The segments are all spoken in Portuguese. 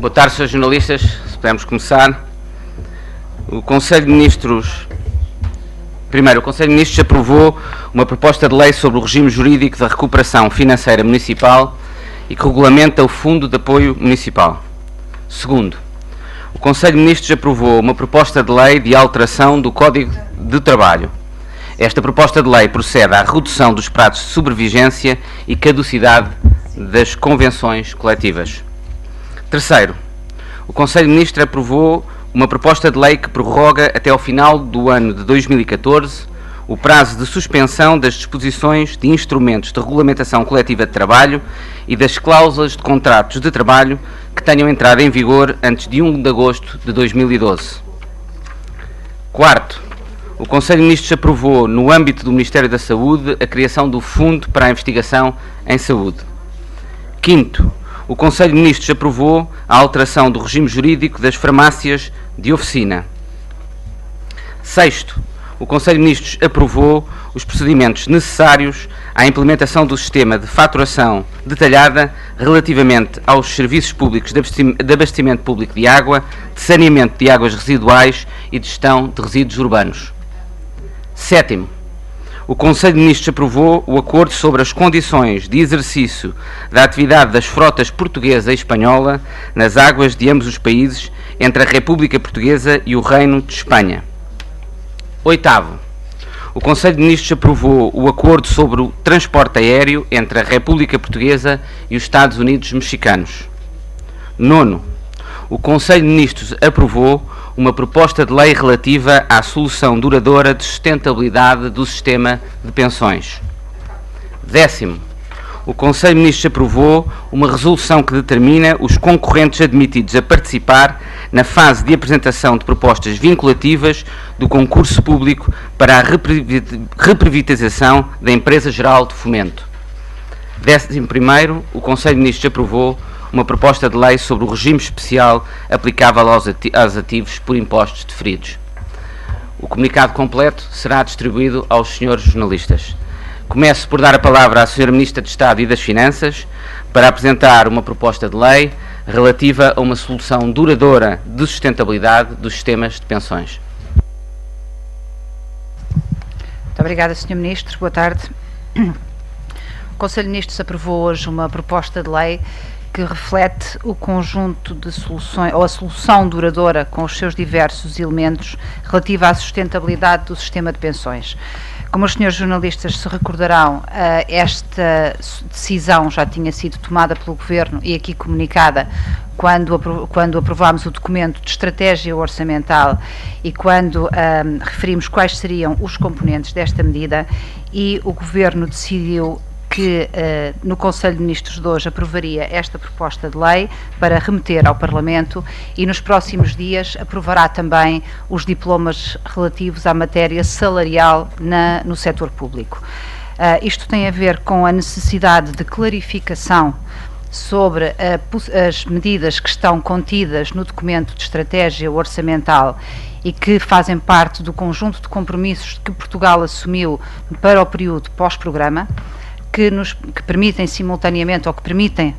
Boa tarde, senhores jornalistas. Se pudermos começar. O Conselho de Ministros... Primeiro, o Conselho de Ministros aprovou uma proposta de lei sobre o regime jurídico da recuperação financeira municipal e que regulamenta o Fundo de Apoio Municipal. Segundo, o Conselho de Ministros aprovou uma proposta de lei de alteração do Código de Trabalho. Esta proposta de lei procede à redução dos prazos de sobrevigência e caducidade das convenções coletivas. Terceiro, o Conselho de Ministros aprovou uma proposta de lei que prorroga até ao final do ano de 2014 o prazo de suspensão das disposições de instrumentos de regulamentação coletiva de trabalho e das cláusulas de contratos de trabalho que tenham entrado em vigor antes de 1 de agosto de 2012. Quarto, o Conselho de Ministros aprovou, no âmbito do Ministério da Saúde, a criação do Fundo para a Investigação em Saúde. Quinto, o Conselho de Ministros aprovou a alteração do regime jurídico das farmácias de oficina. Sexto, o Conselho de Ministros aprovou os procedimentos necessários à implementação do sistema de faturação detalhada relativamente aos serviços públicos de abastecimento público de água, de saneamento de águas residuais e de gestão de resíduos urbanos. Sétimo, o Conselho de Ministros aprovou o acordo sobre as condições de exercício da atividade das frotas portuguesa e espanhola nas águas de ambos os países, entre a República Portuguesa e o Reino de Espanha. Oitavo, o Conselho de Ministros aprovou o acordo sobre o transporte aéreo entre a República Portuguesa e os Estados Unidos Mexicanos. Nono, o Conselho de Ministros aprovou uma proposta de lei relativa à solução duradoura de sustentabilidade do sistema de pensões. Décimo, o Conselho de Ministros aprovou uma resolução que determina os concorrentes admitidos a participar na fase de apresentação de propostas vinculativas do concurso público para a reprivatização da Empresa Geral de Fomento. 11º, o Conselho de Ministros aprovou uma proposta de lei sobre o regime especial aplicável aos ativos por impostos deferidos. O comunicado completo será distribuído aos senhores jornalistas. Começo por dar a palavra à Sra. Ministra de Estado e das Finanças para apresentar uma proposta de lei relativa a uma solução duradoura de sustentabilidade dos sistemas de pensões. Muito obrigada, Sr. Ministro. Boa tarde. O Conselho de Ministros aprovou hoje uma proposta de lei que reflete o conjunto de soluções, ou a solução duradoura com os seus diversos elementos relativa à sustentabilidade do sistema de pensões. Como os senhores jornalistas se recordarão, esta decisão já tinha sido tomada pelo Governo e aqui comunicada quando aprovámos o documento de estratégia orçamental e quando referimos quais seriam os componentes desta medida, e o Governo decidiu que no Conselho de Ministros de hoje aprovaria esta proposta de lei para remeter ao Parlamento e nos próximos dias aprovará também os diplomas relativos à matéria salarial no setor público. Isto tem a ver com a necessidade de clarificação sobre as medidas que estão contidas no documento de estratégia orçamental e que fazem parte do conjunto de compromissos que Portugal assumiu para o período pós-programa, que permitem simultaneamente, ou que permitem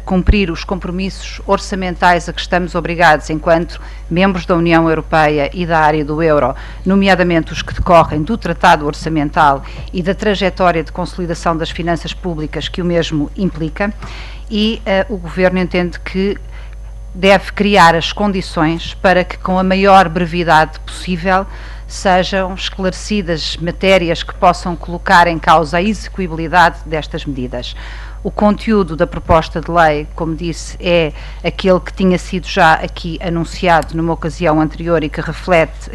cumprir os compromissos orçamentais a que estamos obrigados enquanto membros da União Europeia e da área do euro, nomeadamente os que decorrem do Tratado Orçamental e da trajetória de consolidação das finanças públicas que o mesmo implica, e o Governo entende que deve criar as condições para que, com a maior brevidade possível, sejam esclarecidas matérias que possam colocar em causa a execuibilidade destas medidas. O conteúdo da proposta de lei, como disse, é aquele que tinha sido já aqui anunciado numa ocasião anterior e que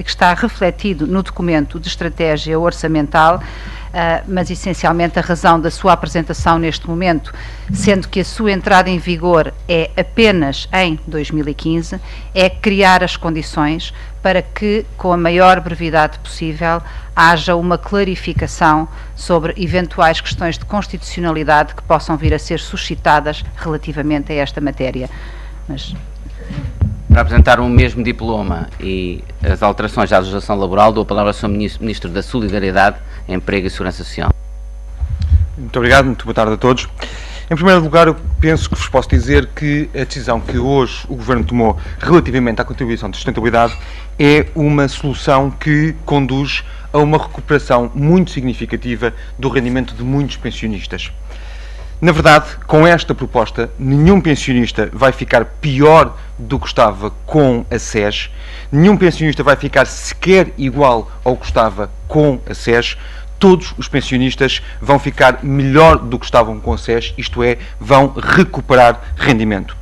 está refletido no documento de estratégia orçamental, mas essencialmente a razão da sua apresentação neste momento, sendo que a sua entrada em vigor é apenas em 2015, é criar as condições para que, com a maior brevidade possível, haja uma clarificação sobre eventuais questões de constitucionalidade que possam vir a ser suscitadas relativamente a esta matéria. Para apresentar o mesmo diploma e as alterações à legislação laboral, dou a palavra ao Sr. Ministro da Solidariedade, Emprego e Segurança Social. Muito obrigado, muito boa tarde a todos. Em primeiro lugar, eu penso que vos posso dizer que a decisão que hoje o Governo tomou relativamente à contribuição de sustentabilidade é uma solução que conduz a uma recuperação muito significativa do rendimento de muitos pensionistas. Na verdade, com esta proposta, nenhum pensionista vai ficar pior do que estava com a SES, nenhum pensionista vai ficar sequer igual ao que estava com a SES. Todos os pensionistas vão ficar melhor do que estavam com a SES, isto é, vão recuperar rendimento.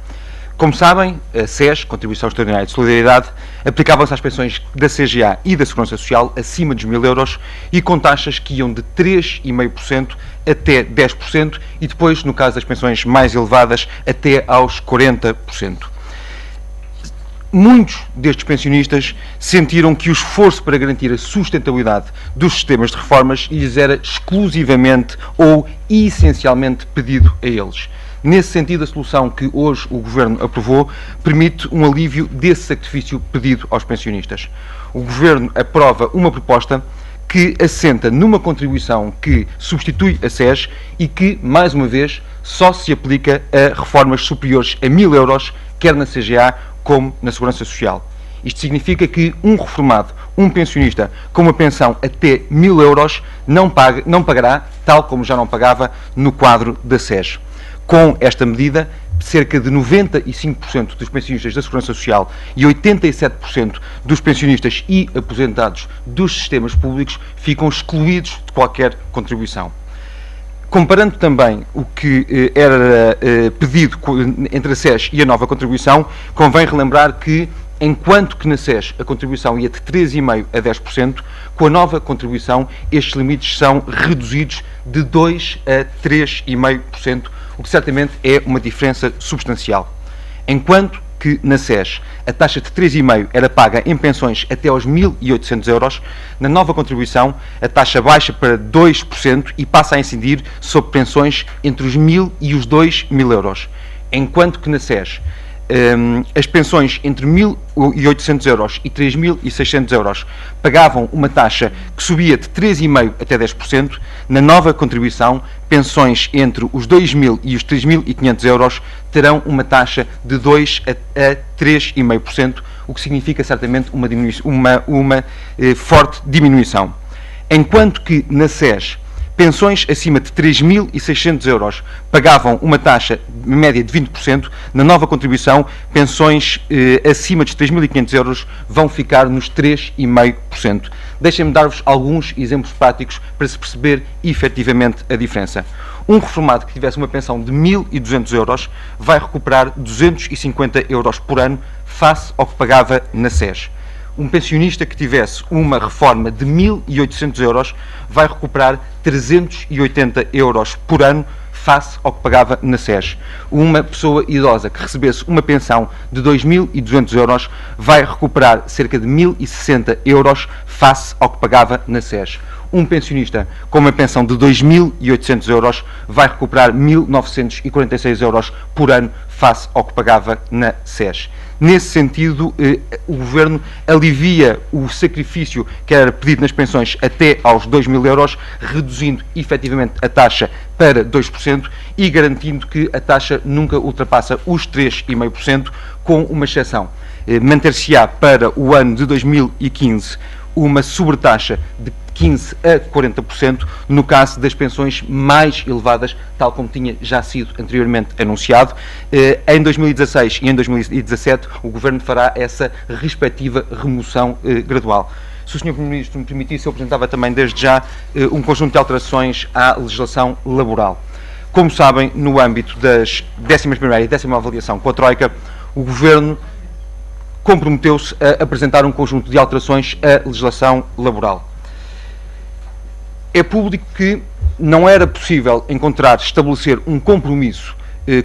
Como sabem, a SES, Contribuição Extraordinária de Solidariedade, aplicava-se às pensões da CGA e da Segurança Social acima dos 1.000 euros e com taxas que iam de 3,5% até 10% e depois, no caso das pensões mais elevadas, até aos 40%. Muitos destes pensionistas sentiram que o esforço para garantir a sustentabilidade dos sistemas de reformas lhes era exclusivamente ou essencialmente pedido a eles. Nesse sentido, a solução que hoje o Governo aprovou permite um alívio desse sacrifício pedido aos pensionistas. O Governo aprova uma proposta que assenta numa contribuição que substitui a SES e que, mais uma vez, só se aplica a reformas superiores a 1.000 euros, quer na CGA como na Segurança Social. Isto significa que um reformado, um pensionista com uma pensão até 1.000 euros não pagará, tal como já não pagava no quadro da SES. Com esta medida, cerca de 95% dos pensionistas da Segurança Social e 87% dos pensionistas e aposentados dos sistemas públicos ficam excluídos de qualquer contribuição. Comparando também o que era pedido entre a SES e a nova contribuição, convém relembrar que, enquanto que na SES a contribuição ia de 3,5% a 10%, com a nova contribuição estes limites são reduzidos de 2% a 3,5%, o que certamente é uma diferença substancial. Enquanto que na SES a taxa de 3,5% era paga em pensões até aos 1.800 euros, na nova contribuição a taxa baixa para 2% e passa a incidir sobre pensões entre os 1.000 e os 2.000 euros. Enquanto que na SES as pensões entre 1.800 euros e 3.600 euros pagavam uma taxa que subia de 3,5% até 10%, na nova contribuição, pensões entre os 2.000 e os 3.500 euros terão uma taxa de 2% a 3,5%, o que significa certamente uma forte diminuição. Enquanto que na SES pensões acima de 3.600 euros pagavam uma taxa média de 20%, na nova contribuição, pensões acima de 3.500 euros vão ficar nos 3,5%. Deixem-me dar-vos alguns exemplos práticos para se perceber efetivamente a diferença. Um reformado que tivesse uma pensão de 1.200 euros vai recuperar 250 euros por ano face ao que pagava na SES. Um pensionista que tivesse uma reforma de 1.800 euros vai recuperar 380 euros por ano face ao que pagava na SES. Uma pessoa idosa que recebesse uma pensão de 2.200 euros vai recuperar cerca de 1.060 euros face ao que pagava na SES. Um pensionista com uma pensão de 2.800 euros vai recuperar 1.946 euros por ano face ao que pagava na SES. Nesse sentido, o Governo alivia o sacrifício que era pedido nas pensões até aos 2.000 euros, reduzindo efetivamente a taxa para 2% e garantindo que a taxa nunca ultrapassa os 3,5%, com uma exceção. Manter-se-á para o ano de 2015 uma sobretaxa de 15% a 40% no caso das pensões mais elevadas, tal como tinha já sido anteriormente anunciado. Em 2016 e em 2017 o Governo fará essa respectiva remoção gradual. Se o Sr. Primeiro-Ministro me permitisse, eu apresentava também desde já um conjunto de alterações à legislação laboral. Como sabem, no âmbito das 11ª e 10ª avaliação com a Troika, o Governo comprometeu-se a apresentar um conjunto de alterações à legislação laboral. É público que não era possível estabelecer um compromisso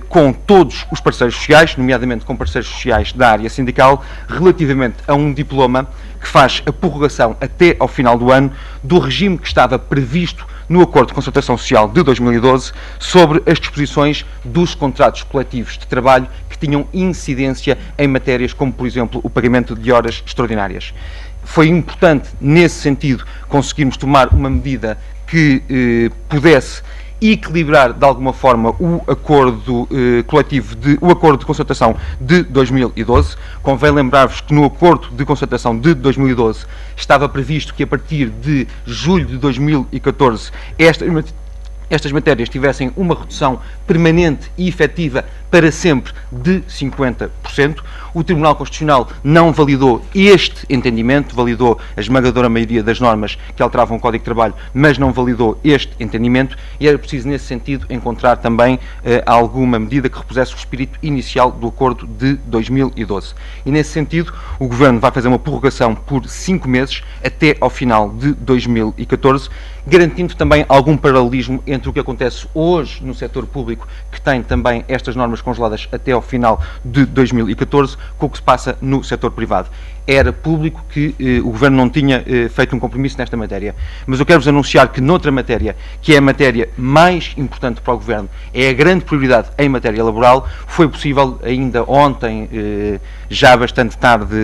com todos os parceiros sociais, nomeadamente com parceiros sociais da área sindical, relativamente a um diploma que faz a prorrogação até ao final do ano do regime que estava previsto no Acordo de Concertação Social de 2012 sobre as disposições dos contratos coletivos de trabalho que tinham incidência em matérias como, por exemplo, o pagamento de horas extraordinárias. Foi importante, nesse sentido, conseguirmos tomar uma medida que pudesse equilibrar de alguma forma o acordo coletivo, o acordo de concertação de 2012. Convém lembrar-vos que no acordo de concertação de 2012 estava previsto que a partir de julho de 2014 estas matérias tivessem uma redução permanente e efetiva para sempre de 50%. O Tribunal Constitucional não validou este entendimento, validou a esmagadora maioria das normas que alteravam o Código de Trabalho, mas não validou este entendimento, e era preciso, nesse sentido, encontrar também alguma medida que repusesse o espírito inicial do acordo de 2012. E, nesse sentido, o Governo vai fazer uma prorrogação por 5 meses, até ao final de 2014, garantindo também algum paralelismo entre o que acontece hoje no setor público, que tem também estas normas congeladas até ao final de 2014, com o que se passa no setor privado. Era público que o Governo não tinha feito um compromisso nesta matéria. Mas eu quero-vos anunciar que noutra matéria, que é a matéria mais importante para o Governo, é a grande prioridade em matéria laboral, foi possível ainda ontem, já bastante tarde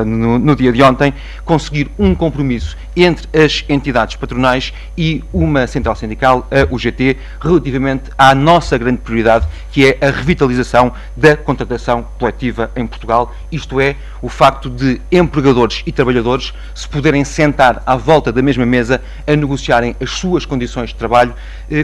no dia de ontem, conseguir um compromisso entre as entidades patronais e uma central sindical, a UGT, relativamente à nossa grande prioridade, que é a revitalização da contratação coletiva em Portugal, isto é, o facto de empregadores e trabalhadores se poderem sentar à volta da mesma mesa a negociarem as suas condições de trabalho,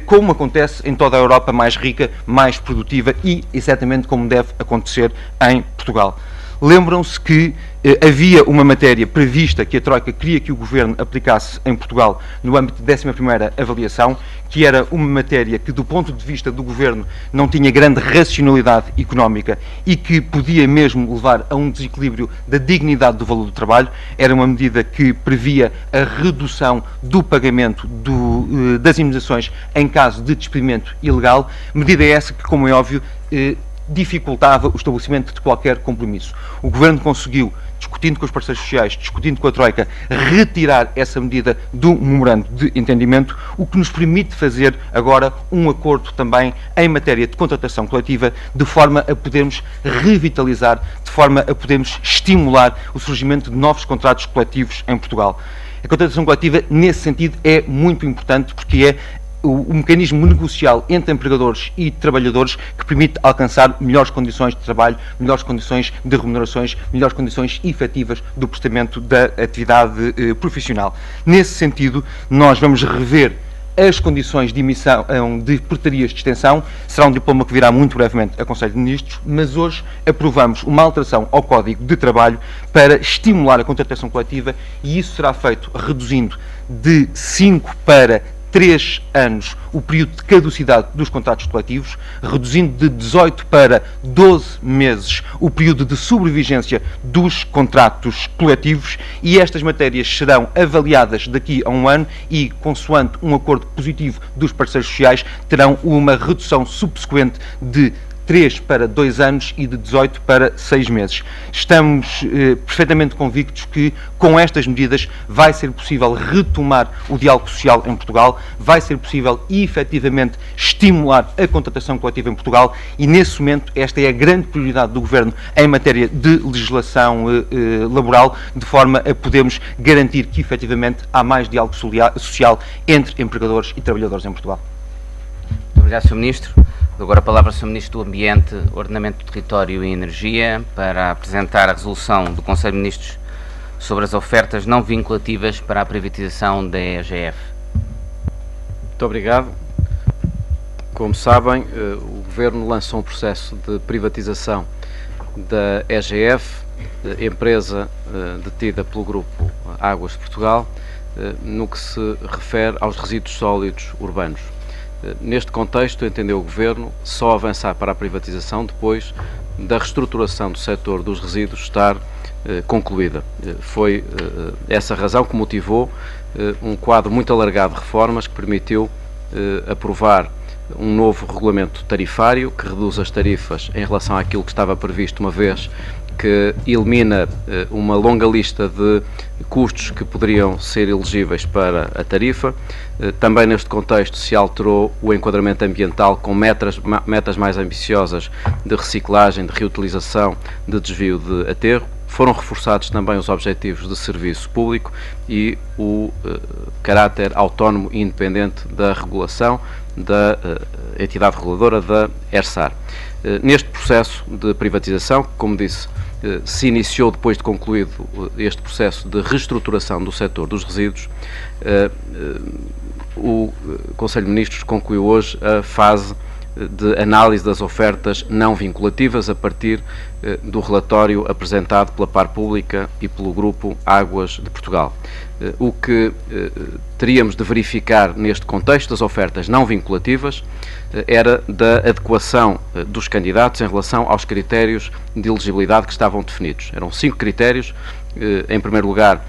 como acontece em toda a Europa mais rica, mais produtiva e exatamente como deve acontecer em Portugal. Lembram-se que havia uma matéria prevista que a Troika queria que o Governo aplicasse em Portugal no âmbito da 11ª avaliação, que era uma matéria que, do ponto de vista do Governo, não tinha grande racionalidade económica e que podia mesmo levar a um desequilíbrio da dignidade do valor do trabalho. Era uma medida que previa a redução do pagamento das indemnizações em caso de despedimento ilegal, medida essa que, como é óbvio, dificultava o estabelecimento de qualquer compromisso. O Governo conseguiu, discutindo com os parceiros sociais, discutindo com a Troika, retirar essa medida do memorando de entendimento, o que nos permite fazer agora um acordo também em matéria de contratação coletiva, de forma a podermos revitalizar, de forma a podermos estimular o surgimento de novos contratos coletivos em Portugal. A contratação coletiva, nesse sentido, é muito importante, porque é o mecanismo negocial entre empregadores e trabalhadores que permite alcançar melhores condições de trabalho, melhores condições de remunerações, melhores condições efetivas do prestamento da atividade profissional. Nesse sentido, nós vamos rever as condições de emissão de portarias de extensão. Será um diploma que virá muito brevemente a Conselho de Ministros, mas hoje aprovamos uma alteração ao Código de Trabalho para estimular a contratação coletiva, e isso será feito reduzindo de 5 para 3 anos o período de caducidade dos contratos coletivos, reduzindo de 18 para 12 meses o período de sobrevigência dos contratos coletivos, e estas matérias serão avaliadas daqui a um ano e, consoante um acordo positivo dos parceiros sociais, terão uma redução subsequente de 3 para 2 anos e de 18 para 6 meses. Estamos perfeitamente convictos que, com estas medidas, vai ser possível retomar o diálogo social em Portugal, vai ser possível efetivamente estimular a contratação coletiva em Portugal, e, nesse momento, esta é a grande prioridade do Governo em matéria de legislação laboral, de forma a podermos garantir que, efetivamente, há mais diálogo social entre empregadores e trabalhadores em Portugal. Muito obrigado, Sr. Ministro. Agora a palavra ao Sr. Ministro do Ambiente, Ordenamento do Território e Energia para apresentar a resolução do Conselho de Ministros sobre as ofertas não vinculativas para a privatização da EGF. Muito obrigado. Como sabem, o Governo lançou um processo de privatização da EGF, empresa detida pelo Grupo Águas de Portugal, no que se refere aos resíduos sólidos urbanos. Neste contexto, entendeu o Governo só avançar para a privatização depois da reestruturação do setor dos resíduos estar concluída. Foi essa razão que motivou um quadro muito alargado de reformas que permitiu aprovar um novo regulamento tarifário que reduz as tarifas em relação àquilo que estava previsto, uma vez que elimina uma longa lista de custos que poderiam ser elegíveis para a tarifa. Também neste contexto se alterou o enquadramento ambiental com metas mais ambiciosas de reciclagem, de reutilização, de desvio de aterro. Foram reforçados também os objetivos de serviço público e o caráter autónomo e independente da regulação da entidade reguladora da ERSAR. Neste processo de privatização, que, como disse, se iniciou depois de concluído este processo de reestruturação do setor dos resíduos, o Conselho de Ministros concluiu hoje a fase de análise das ofertas não vinculativas a partir do relatório apresentado pela Par Pública e pelo Grupo Águas de Portugal. O que teríamos de verificar neste contexto das ofertas não vinculativas era da adequação dos candidatos em relação aos critérios de elegibilidade que estavam definidos. Eram 5 critérios, em primeiro lugar,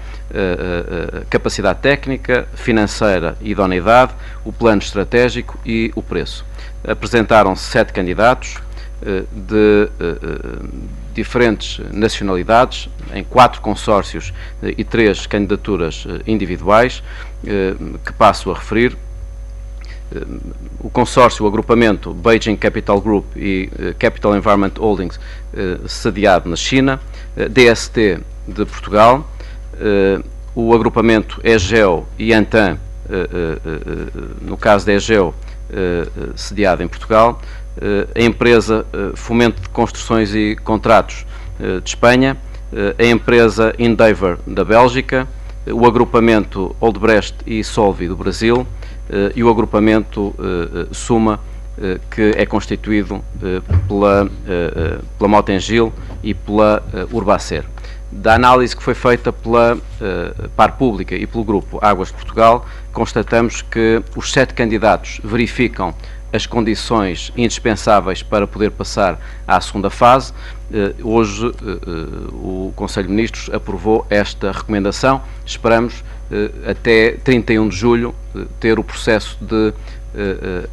capacidade técnica, financeira e idoneidade, o plano estratégico e o preço. Apresentaram-se 7 candidatos de diferentes nacionalidades, em 4 consórcios e 3 candidaturas individuais, que passo a referir. O consórcio, o agrupamento Beijing Capital Group e Capital Environment Holdings, sediado na China, DST de Portugal, o agrupamento Egeo e Antan, no caso da Egeo, sediado em Portugal, a empresa Fomento de Construções e Contratos de Espanha, a empresa Endeavour da Bélgica, o agrupamento Odebrecht e Solvi do Brasil e o agrupamento Suma, que é constituído pela Motengil e pela Urbacer. Da análise que foi feita pela Par Pública e pelo Grupo Águas de Portugal, constatamos que os 7 candidatos verificam as condições indispensáveis para poder passar à segunda fase. Hoje o Conselho de Ministros aprovou esta recomendação. Esperamos até 31 de julho ter o processo de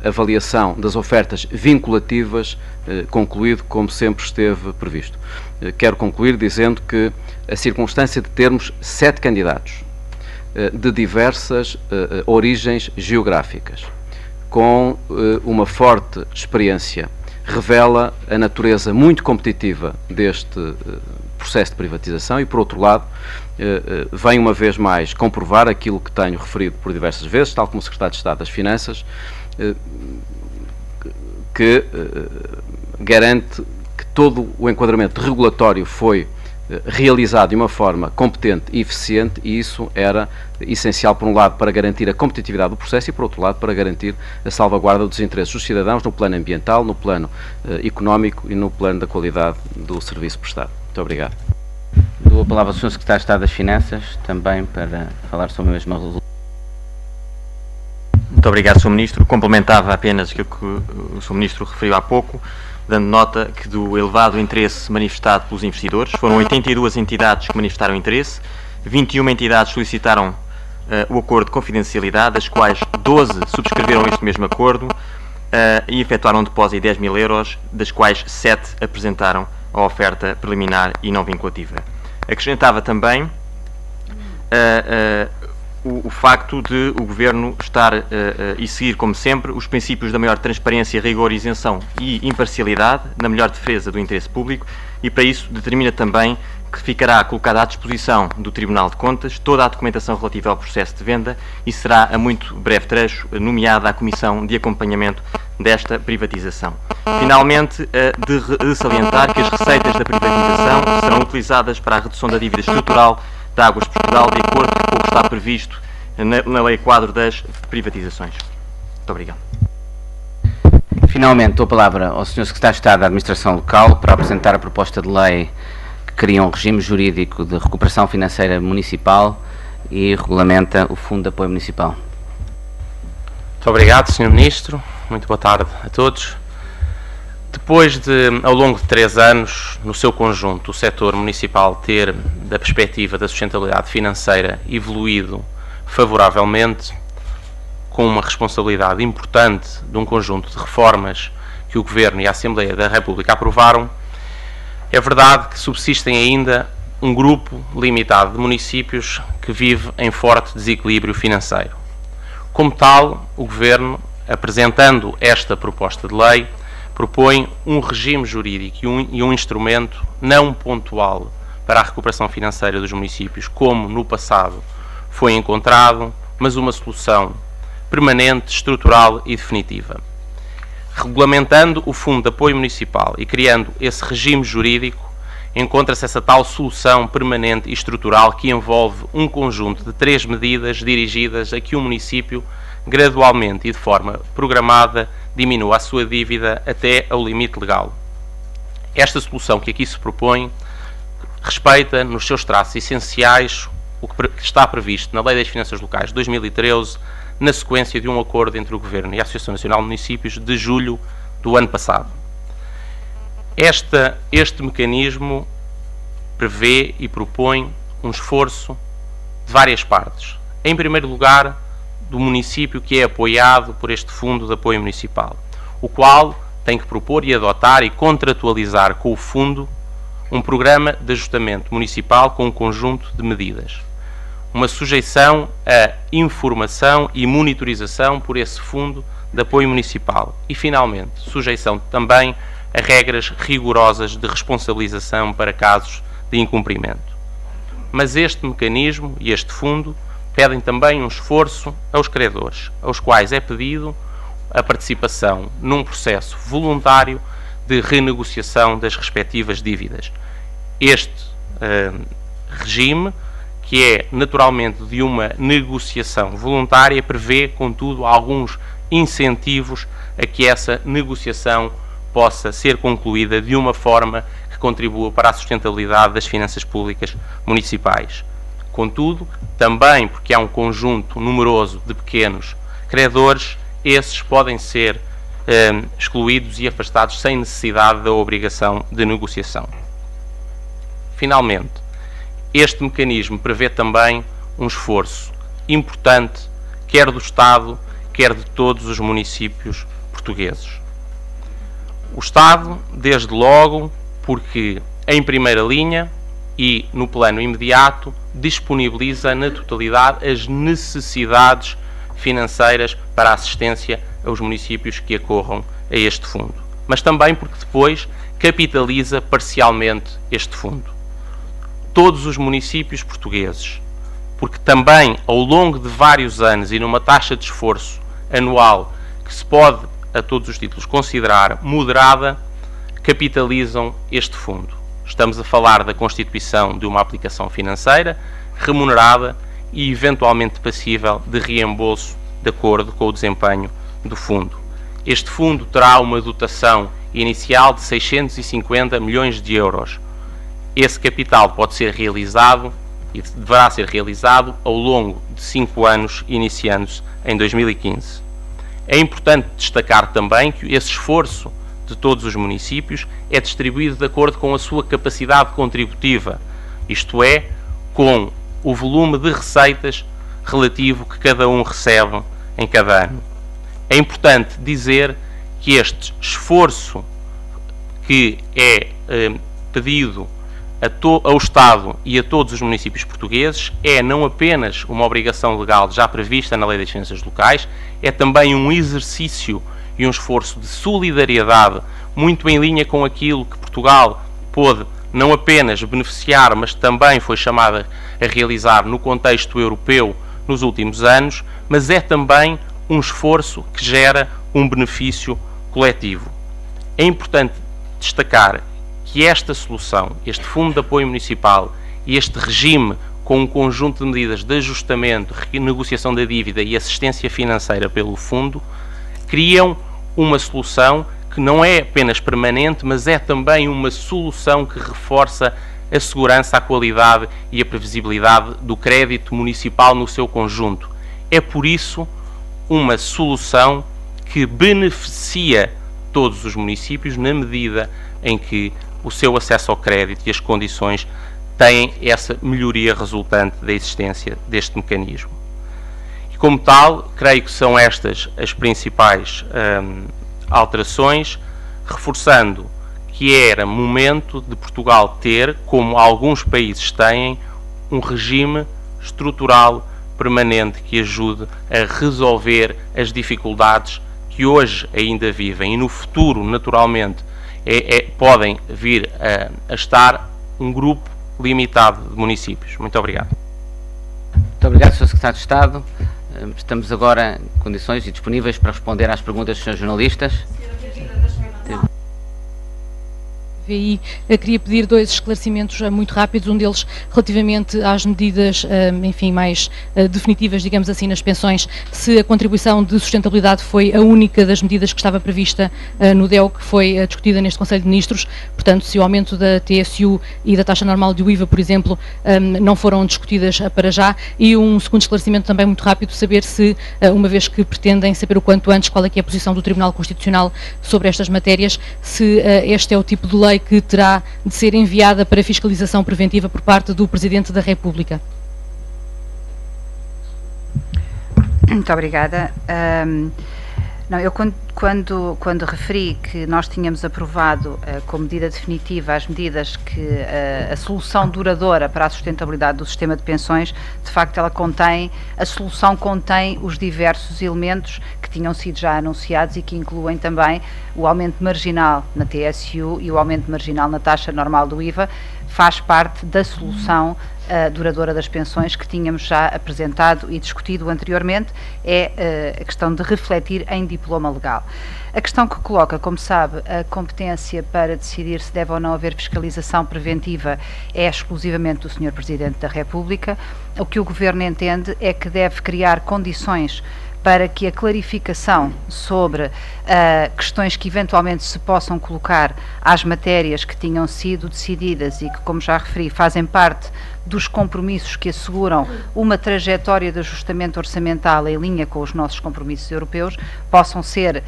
avaliação das ofertas vinculativas concluído, como sempre esteve previsto. Quero concluir dizendo que a circunstância de termos 7 candidatos de diversas origens geográficas, com uma forte experiência, revela a natureza muito competitiva deste processo de privatização e, por outro lado, vem uma vez mais comprovar aquilo que tenho referido por diversas vezes, tal como o Secretário de Estado das Finanças, que garante que todo o enquadramento regulatório foi realizado de uma forma competente e eficiente, e isso era essencial, por um lado, para garantir a competitividade do processo e, por outro lado, para garantir a salvaguarda dos interesses dos cidadãos no plano ambiental, no plano económico e no plano da qualidade do serviço prestado. Muito obrigado. Dou a palavra ao Sr. Secretário de Estado das Finanças, também para falar sobre a mesma resolução. Muito obrigado, Sr. Ministro. Complementava apenas o que o Sr. Ministro referiu há pouco, dando nota que do elevado interesse manifestado pelos investidores, foram 82 entidades que manifestaram interesse, 21 entidades solicitaram o acordo de confidencialidade, das quais 12 subscreveram este mesmo acordo e efetuaram um depósito de 10.000 euros, das quais 7 apresentaram a oferta preliminar e não vinculativa. Acrescentava também o facto de o Governo estar e seguir, como sempre, os princípios da maior transparência, rigor, isenção e imparcialidade, na melhor defesa do interesse público, e para isso determina também que ficará colocada à disposição do Tribunal de Contas toda a documentação relativa ao processo de venda e será, a muito breve trecho, nomeada a Comissão de Acompanhamento desta privatização. Finalmente, de salientar que as receitas da privatização serão utilizadas para a redução da dívida estrutural da Águas de Portugal, de acordo com o que está previsto na Lei Quadro das Privatizações. Muito obrigado. Finalmente, dou a palavra ao Sr. Secretário de Estado da Administração Local para apresentar a proposta de lei que cria um regime jurídico de recuperação financeira municipal e regulamenta o Fundo de Apoio Municipal. Muito obrigado, Sr. Ministro. Muito boa tarde a todos. Depois de, ao longo de 3 anos, no seu conjunto, o setor municipal ter, da perspectiva da sustentabilidade financeira, evoluído favoravelmente, com uma responsabilidade importante de um conjunto de reformas que o Governo e a Assembleia da República aprovaram, é verdade que subsistem ainda um grupo limitado de municípios que vive em forte desequilíbrio financeiro. Como tal, o Governo, apresentando esta proposta de lei, propõe um regime jurídico e um instrumento não pontual para a recuperação financeira dos municípios, como no passado foi encontrado, mas uma solução permanente, estrutural e definitiva. Regulamentando o Fundo de Apoio Municipal e criando esse regime jurídico, encontra-se essa tal solução permanente e estrutural que envolve um conjunto de 3 medidas dirigidas a que o município, gradualmente e de forma programada, diminua a sua dívida até ao limite legal. Esta solução que aqui se propõe respeita, nos seus traços essenciais, o que está previsto na Lei das Finanças Locais de 2013, na sequência de um acordo entre o Governo e a Associação Nacional de Municípios de julho do ano passado. Este mecanismo prevê e propõe um esforço de várias partes. Em primeiro lugar, do município que é apoiado por este Fundo de Apoio Municipal, o qual tem que propor e adotar e contratualizar com o Fundo um programa de ajustamento municipal com um conjunto de medidas. Uma sujeição a informação e monitorização por esse Fundo de Apoio Municipal e, finalmente, sujeição também a regras rigorosas de responsabilização para casos de incumprimento. Mas este mecanismo e este fundo pedem também um esforço aos credores, aos quais é pedido a participação num processo voluntário de renegociação das respectivas dívidas. Este regime, que é naturalmente de uma negociação voluntária, prevê, contudo, alguns incentivos a que essa negociação possa ser concluída de uma forma que contribua para a sustentabilidade das finanças públicas municipais. Contudo, também porque há um conjunto numeroso de pequenos credores, esses podem ser excluídos e afastados sem necessidade da obrigação de negociação. Finalmente, este mecanismo prevê também um esforço importante, quer do Estado, quer de todos os municípios portugueses. O Estado, desde logo, porque em primeira linha e no plano imediato, disponibiliza na totalidade as necessidades financeiras para a assistência aos municípios que acorram a este fundo. Mas também porque depois capitaliza parcialmente este fundo. Todos os municípios portugueses, porque também ao longo de vários anos e numa taxa de esforço anual que se pode a todos os títulos considerar moderada, capitalizam este fundo. Estamos a falar da constituição de uma aplicação financeira remunerada e eventualmente passível de reembolso de acordo com o desempenho do fundo. Este fundo terá uma dotação inicial de 650 milhões de euros. Esse capital pode ser realizado e deverá ser realizado ao longo de 5 anos, iniciando-se em 2015. É importante destacar também que esse esforço de todos os municípios é distribuído de acordo com a sua capacidade contributiva, isto é, com o volume de receitas relativo que cada um recebe em cada ano. É importante dizer que este esforço que é pedido ao Estado e a todos os municípios portugueses é não apenas uma obrigação legal já prevista na Lei das Finanças Locais, é também um exercício e um esforço de solidariedade muito em linha com aquilo que Portugal pôde não apenas beneficiar, mas também foi chamada a realizar no contexto europeu nos últimos anos, mas é também um esforço que gera um benefício coletivo. É importante destacar que esta solução, este Fundo de Apoio Municipal e este regime com um conjunto de medidas de ajustamento, renegociação da dívida e assistência financeira pelo Fundo, criam uma solução que não é apenas permanente, mas é também uma solução que reforça a segurança, a qualidade e a previsibilidade do crédito municipal no seu conjunto. É por isso uma solução que beneficia todos os municípios na medida em que o seu acesso ao crédito e as condições têm essa melhoria resultante da existência deste mecanismo. E como tal, creio que são estas as principais alterações, reforçando que era momento de Portugal ter, como alguns países têm, um regime estrutural permanente que ajude a resolver as dificuldades que hoje ainda vivem e no futuro, naturalmente, podem vir a estar um grupo limitado de municípios. Muito obrigado. Muito obrigado, Sr. Secretário de Estado. Estamos agora em condições e disponíveis para responder às perguntas dos senhores jornalistas. VI, queria pedir 2 esclarecimentos muito rápidos, um deles relativamente às medidas, enfim, mais definitivas, digamos assim, nas pensões, se a contribuição de sustentabilidade foi a única das medidas que estava prevista no DEU, que foi discutida neste Conselho de Ministros, portanto, se o aumento da TSU e da taxa normal do IVA, por exemplo, não foram discutidas para já, e um segundo esclarecimento também muito rápido, saber se, uma vez que pretendem saber o quanto antes qual é que é a posição do Tribunal Constitucional sobre estas matérias, se este é o tipo de lei que terá de ser enviada para fiscalização preventiva por parte do Presidente da República. Muito obrigada. Não, eu quando referi que nós tínhamos aprovado como medida definitiva as medidas que a solução duradoura para a sustentabilidade do sistema de pensões, de facto a solução contém os diversos elementos que tinham sido já anunciados e que incluem também o aumento marginal na TSU e o aumento marginal na taxa normal do IVA, faz parte da solução duradoura das pensões que tínhamos já apresentado e discutido anteriormente, é a questão de refletir em diploma legal. A questão que coloca, como sabe, a competência para decidir se deve ou não haver fiscalização preventiva é exclusivamente do Sr. Presidente da República. O que o Governo entende é que deve criar condições para que a clarificação sobre questões que eventualmente se possam colocar às matérias que tinham sido decididas e que, como já referi, fazem parte dos compromissos que asseguram uma trajetória de ajustamento orçamental em linha com os nossos compromissos europeus, possam ser,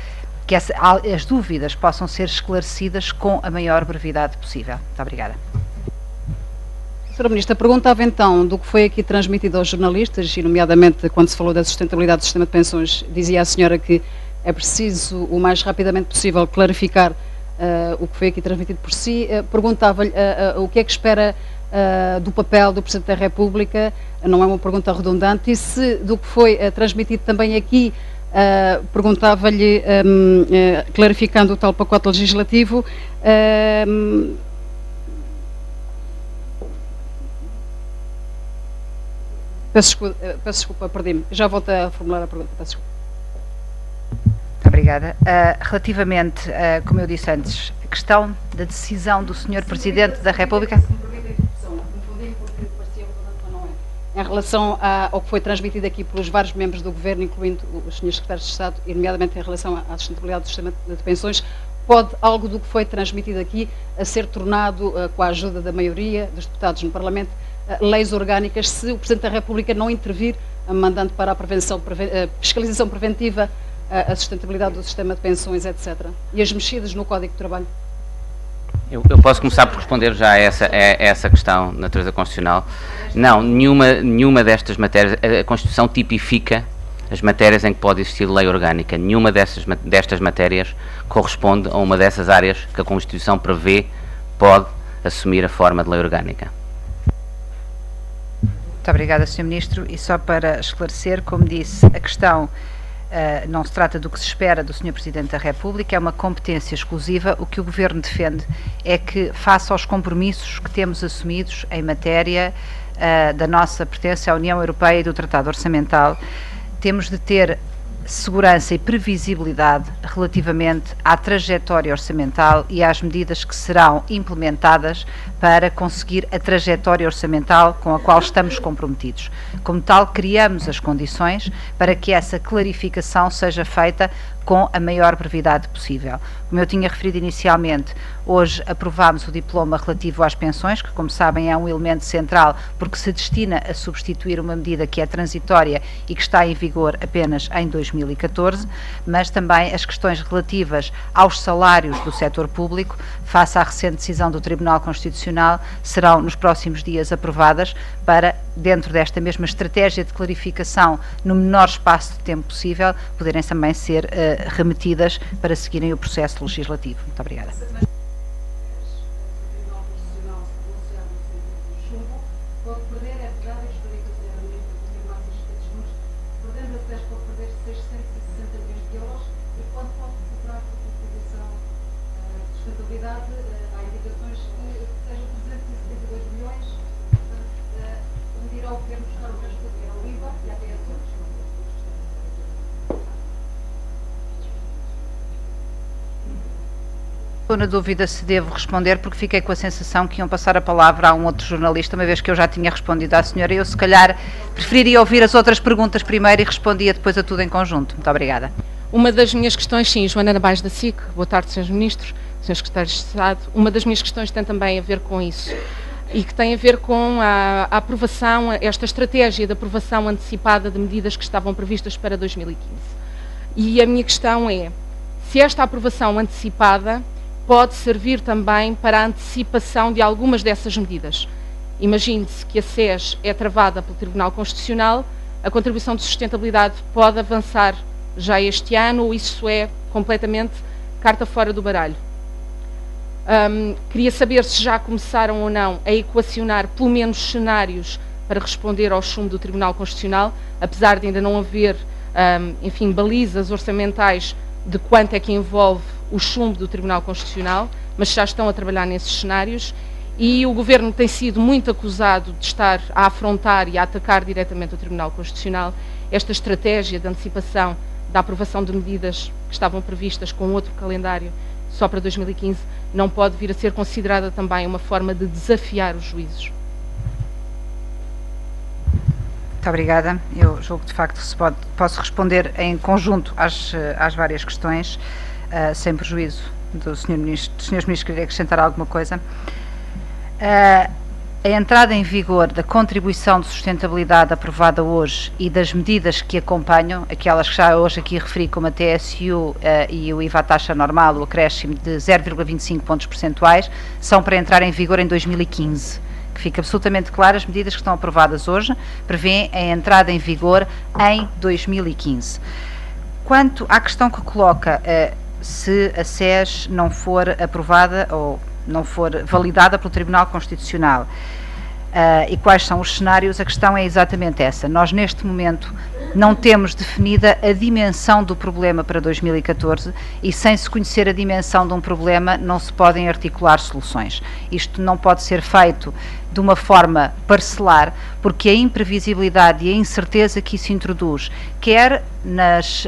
que as dúvidas possam ser esclarecidas com a maior brevidade possível. Muito obrigada. Sra. Ministra, perguntava então do que foi aqui transmitido aos jornalistas, e nomeadamente quando se falou da sustentabilidade do sistema de pensões, dizia a senhora que é preciso o mais rapidamente possível clarificar o que foi aqui transmitido por si. Perguntava-lhe o que é que espera do papel do Presidente da República, não é uma pergunta redundante, e se do que foi transmitido também aqui, perguntava-lhe, clarificando o tal pacote legislativo, peço desculpa, perdi-me. Já volto a formular a pergunta. Peço desculpa. Muito obrigada. Relativamente, como eu disse antes, a questão da decisão do Sr. Presidente da República. Em relação ao que foi transmitido aqui pelos vários membros do Governo, incluindo os Srs. Secretários de Estado, e nomeadamente em relação à sustentabilidade do sistema de pensões, pode algo do que foi transmitido aqui a ser tornado, com a ajuda da maioria dos deputados no Parlamento, leis orgânicas, se o Presidente da República não intervir, mandando para a fiscalização preventiva, a sustentabilidade do sistema de pensões, etc. E as mexidas no Código de Trabalho? Eu posso começar por responder já a essa questão de natureza constitucional. Não, nenhuma destas matérias, a Constituição tipifica as matérias em que pode existir lei orgânica. Nenhuma destas matérias corresponde a uma dessas áreas que a Constituição prevê pode assumir a forma de lei orgânica. Muito obrigada, Sr. Ministro. E só para esclarecer, como disse, a questão não se trata do que se espera do Sr. Presidente da República, é uma competência exclusiva. O que o Governo defende é que, face aos compromissos que temos assumidos em matéria da nossa pertença à União Europeia e do Tratado Orçamental, temos de ter segurança e previsibilidade relativamente à trajetória orçamental e às medidas que serão implementadas para conseguir a trajetória orçamental com a qual estamos comprometidos. Como tal, criamos as condições para que essa clarificação seja feita com a maior brevidade possível. Como eu tinha referido inicialmente, hoje aprovámos o diploma relativo às pensões, que, como sabem, é um elemento central porque se destina a substituir uma medida que é transitória e que está em vigor apenas em 2014, mas também as questões relativas aos salários do setor público, face à recente decisão do Tribunal Constitucional, serão nos próximos dias aprovadas para, dentro desta mesma estratégia de clarificação no menor espaço de tempo possível, poderem também ser remetidas para seguirem o processo legislativo. Muito obrigada. Há indicações que sejam 372 milhões Estou na dúvida se devo responder, porque fiquei com a sensação que iam passar a palavra a um outro jornalista, uma vez que eu já tinha respondido à senhora. Eu, se calhar, preferiria ouvir as outras perguntas primeiro e respondia depois a tudo em conjunto. Muito obrigada. Uma das minhas questões, sim, Joana Nabais da SIC, boa tarde, Srs. Ministros, Srs. Secretários de Estado. Uma das minhas questões tem também a ver com isso, e que tem a ver com a aprovação, esta estratégia de aprovação antecipada de medidas que estavam previstas para 2015. E a minha questão é, se esta aprovação antecipada pode servir também para a antecipação de algumas dessas medidas. Imagine-se que a SES é travada pelo Tribunal Constitucional, a contribuição de sustentabilidade pode avançar já este ano, ou isso é completamente carta fora do baralho. Queria saber se já começaram ou não a equacionar pelo menos cenários para responder ao chumbo do Tribunal Constitucional, apesar de ainda não haver, enfim, balizas orçamentais de quanto é que envolve o chumbo do Tribunal Constitucional, mas já estão a trabalhar nesses cenários, e o Governo tem sido muito acusado de estar a afrontar e a atacar diretamente o Tribunal Constitucional. Esta estratégia de antecipação da aprovação de medidas que estavam previstas com outro calendário só para 2015 não pode vir a ser considerada também uma forma de desafiar os juízos? Muito obrigada. Eu julgo de facto que posso responder em conjunto às várias questões, sem prejuízo do Sr. Ministro. Os Srs. Ministros, queria acrescentar alguma coisa. A entrada em vigor da contribuição de sustentabilidade aprovada hoje e das medidas que acompanham, aquelas que já hoje aqui referi, como a TSU e o IVA taxa normal, o acréscimo de 0,25 pontos percentuais, são para entrar em vigor em 2015. Que fica absolutamente claro, as medidas que estão aprovadas hoje prevêem a entrada em vigor em 2015. Quanto à questão que coloca, se a SES não for aprovada ou não for validada pelo Tribunal Constitucional, e quais são os cenários, a questão é exatamente essa. Nós, neste momento, não temos definida a dimensão do problema para 2014 e, sem se conhecer a dimensão de um problema, não se podem articular soluções. Isto não pode ser feito de uma forma parcelar, porque a imprevisibilidade e a incerteza que isso introduz, quer nas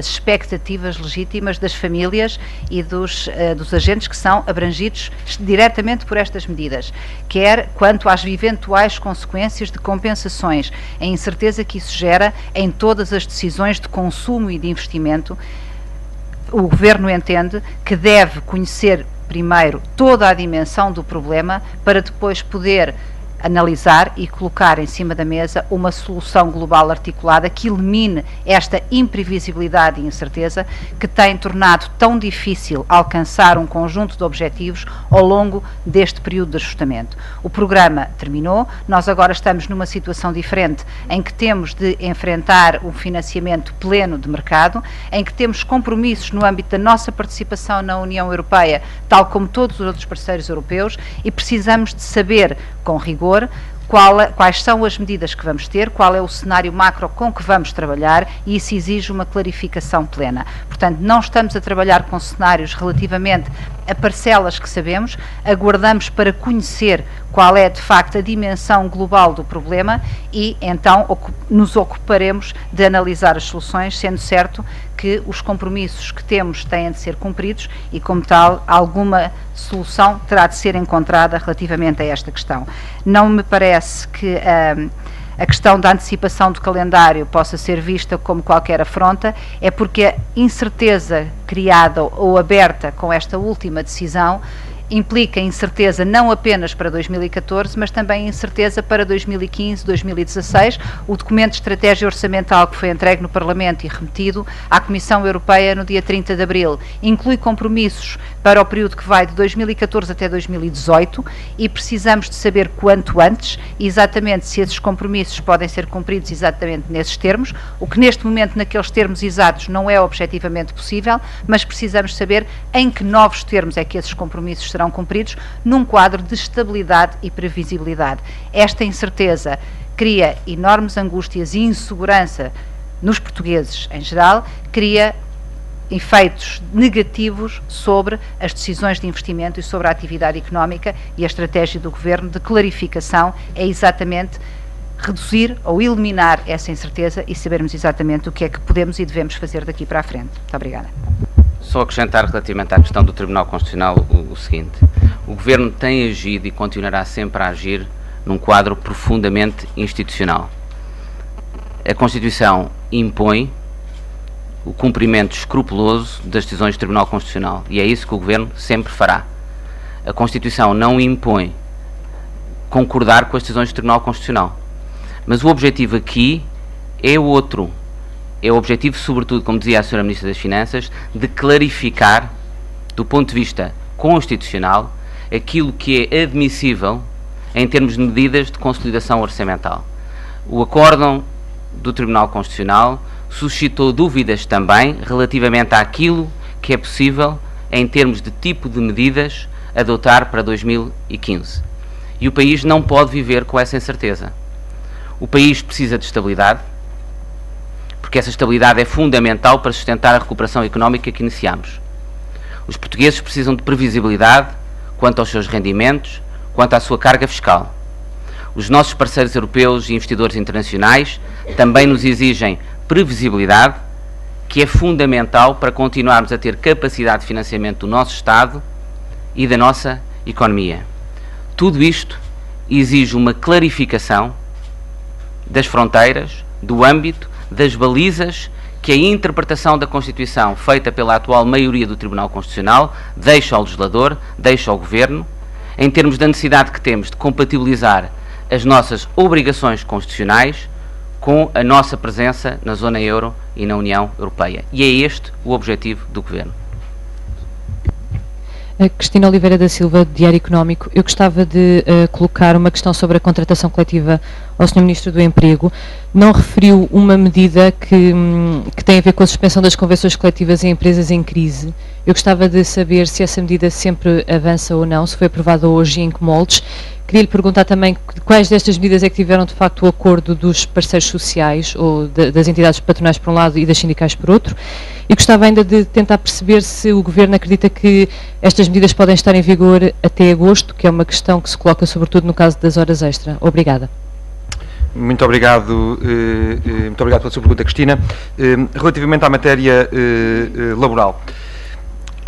expectativas legítimas das famílias e dos agentes que são abrangidos diretamente por estas medidas, quer quanto às eventuais consequências de compensações, a incerteza que isso gera em todas as decisões de consumo e de investimento. O Governo entende que deve conhecer primeiro toda a dimensão do problema para depois poder analisar e colocar em cima da mesa uma solução global articulada que elimine esta imprevisibilidade e incerteza que tem tornado tão difícil alcançar um conjunto de objetivos ao longo deste período de ajustamento. O programa terminou, nós agora estamos numa situação diferente em que temos de enfrentar um financiamento pleno de mercado, em que temos compromissos no âmbito da nossa participação na União Europeia, tal como todos os outros parceiros europeus, e precisamos de saber com rigor quais são as medidas que vamos ter, qual é o cenário macro com que vamos trabalhar, e isso exige uma clarificação plena. Portanto, não estamos a trabalhar com cenários relativamente a parcelas que sabemos, aguardamos para conhecer qual é de facto a dimensão global do problema e então nos ocuparemos de analisar as soluções, sendo certo que os compromissos que temos têm de ser cumpridos e, como tal, alguma solução terá de ser encontrada relativamente a esta questão. Não me parece que a questão da antecipação do calendário possa ser vista como qualquer afronta, é porque a incerteza criada ou aberta com esta última decisão implica incerteza não apenas para 2014, mas também incerteza para 2015, 2016. O documento de estratégia orçamental que foi entregue no Parlamento e remetido à Comissão Europeia no dia 30 de abril inclui compromissos para o período que vai de 2014 até 2018 e precisamos de saber quanto antes exatamente se esses compromissos podem ser cumpridos exatamente nesses termos, o que neste momento naqueles termos exatos não é objetivamente possível, mas precisamos saber em que novos termos é que esses compromissos serão cumpridos num quadro de estabilidade e previsibilidade. Esta incerteza cria enormes angústias e insegurança nos portugueses em geral, cria efeitos negativos sobre as decisões de investimento e sobre a atividade económica, e a estratégia do Governo de clarificação é exatamente reduzir ou eliminar essa incerteza e sabermos exatamente o que é que podemos e devemos fazer daqui para a frente. Muito obrigada. só acrescentar relativamente à questão do Tribunal Constitucional o seguinte: o Governo tem agido e continuará sempre a agir num quadro profundamente institucional. A Constituição impõe o cumprimento escrupuloso das decisões do Tribunal Constitucional e é isso que o Governo sempre fará. A Constituição não impõe concordar com as decisões do Tribunal Constitucional, mas o objetivo aqui é outro. É o objetivo, sobretudo, como dizia a Sra. Ministra das Finanças, de clarificar, do ponto de vista constitucional, aquilo que é admissível em termos de medidas de consolidação orçamental. O acórdão do Tribunal Constitucional suscitou dúvidas também relativamente àquilo que é possível em termos de tipo de medidas adotar para 2015. E o país não pode viver com essa incerteza. O país precisa de estabilidade, porque essa estabilidade é fundamental para sustentar a recuperação económica que iniciamos. Os portugueses precisam de previsibilidade quanto aos seus rendimentos, quanto à sua carga fiscal. Os nossos parceiros europeus e investidores internacionais também nos exigem previsibilidade, que é fundamental para continuarmos a ter capacidade de financiamento do nosso Estado e da nossa economia. Tudo isto exige uma clarificação das fronteiras, do âmbito, das balizas que a interpretação da Constituição feita pela atual maioria do Tribunal Constitucional deixa ao legislador, deixa ao Governo, em termos da necessidade que temos de compatibilizar as nossas obrigações constitucionais com a nossa presença na zona euro e na União Europeia. E é este o objetivo do Governo. Cristina Oliveira da Silva, Diário Económico. Eu gostava de colocar uma questão sobre a contratação coletiva ao Sr. Ministro do Emprego. Não referiu uma medida que tem a ver com a suspensão das convenções coletivas em empresas em crise. Eu gostava de saber se essa medida sempre avança ou não, se foi aprovada hoje e em que moldes. Queria lhe perguntar também quais destas medidas é que tiveram de facto o acordo dos parceiros sociais, ou das entidades patronais por um lado e das sindicais por outro, e gostava ainda de tentar perceber se o Governo acredita que estas medidas podem estar em vigor até agosto, que é uma questão que se coloca sobretudo no caso das horas extra. Obrigada. Muito obrigado pela sua pergunta, Cristina. Relativamente à matéria laboral,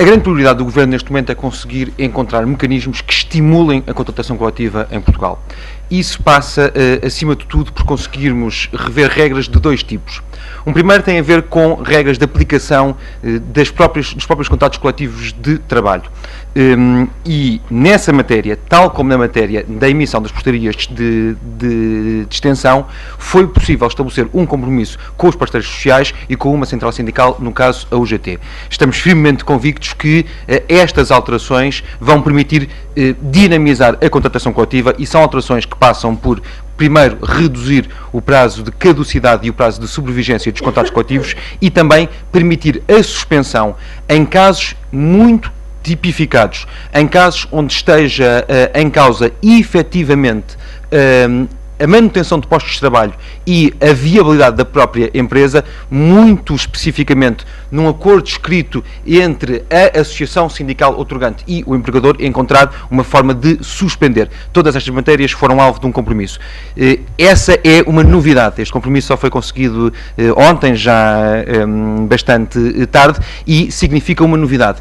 a grande prioridade do Governo neste momento é conseguir encontrar mecanismos que estimulem a contratação coletiva em Portugal. Isso passa, acima de tudo, por conseguirmos rever regras de dois tipos. Um primeiro tem a ver com regras de aplicação dos próprios contratos coletivos de trabalho. E nessa matéria, tal como na matéria da emissão das portarias de extensão, foi possível estabelecer um compromisso com os parceiros sociais e com uma central sindical, no caso a UGT. Estamos firmemente convictos que estas alterações vão permitir dinamizar a contratação coletiva e são alterações que passam por, primeiro, reduzir o prazo de caducidade e o prazo de sobrevigência dos contratos coletivos e também permitir a suspensão em casos muito tipificados, em casos onde esteja em causa efetivamente a manutenção de postos de trabalho e a viabilidade da própria empresa, muito especificamente num acordo escrito entre a Associação Sindical Outorgante e o empregador, encontrar uma forma de suspender. Todas estas matérias foram alvo de um compromisso. Essa é uma novidade. Este compromisso só foi conseguido ontem, já bastante tarde, e significa uma novidade.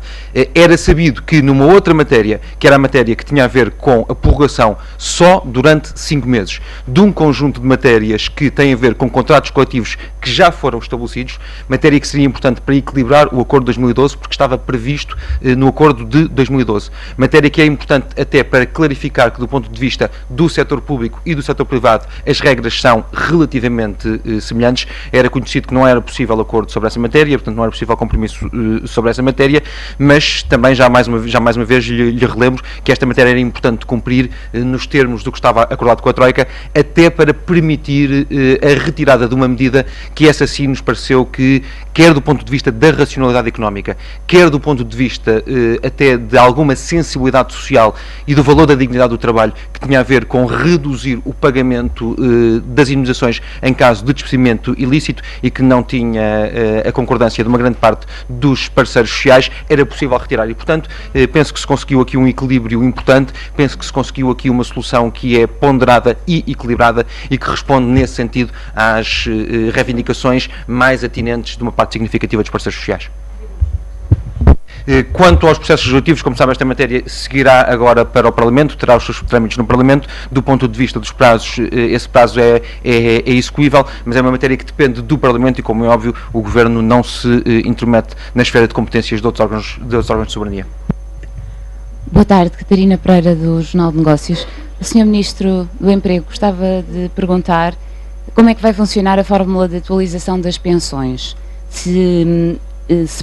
Era sabido que numa outra matéria, que era a matéria que tinha a ver com a prorrogação só durante 5 meses, de um conjunto de matérias que têm a ver com contratos coletivos que já foram estabelecidos, matéria que seria importante para equilibrar o acordo de 2012, porque estava previsto no acordo de 2012. Matéria que é importante até para clarificar que, do ponto de vista do setor público e do setor privado, as regras são relativamente semelhantes. Era conhecido que não era possível acordo sobre essa matéria, portanto não era possível compromisso sobre essa matéria, mas também já mais uma vez lhe relembro que esta matéria era importante de cumprir nos termos do que estava acordado com a Troika, até para permitir a retirada de uma medida que essa sim nos pareceu que, quer do ponto de vista da racionalidade económica, quer do ponto de vista até de alguma sensibilidade social e do valor da dignidade do trabalho, que tinha a ver com reduzir o pagamento das indemnizações em caso de despedimento ilícito e que não tinha a concordância de uma grande parte dos parceiros sociais, era possível retirar. E, portanto, penso que se conseguiu aqui um equilíbrio importante, penso que se conseguiu aqui uma solução que é ponderada e equilibrada e que responde, nesse sentido, às reivindicações mais atinentes de uma parte significativa dos parceiros sociais. Quanto aos processos legislativos, como sabe, esta matéria seguirá agora para o Parlamento, terá os seus trâmites no Parlamento. Do ponto de vista dos prazos, esse prazo é execuível, mas é uma matéria que depende do Parlamento e, como é óbvio, o Governo não se intromete na esfera de competências de outros órgãos de soberania. Boa tarde, Catarina Pereira, do Jornal de Negócios. O Sr. Ministro do Emprego, gostava de perguntar como é que vai funcionar a fórmula de atualização das pensões. Se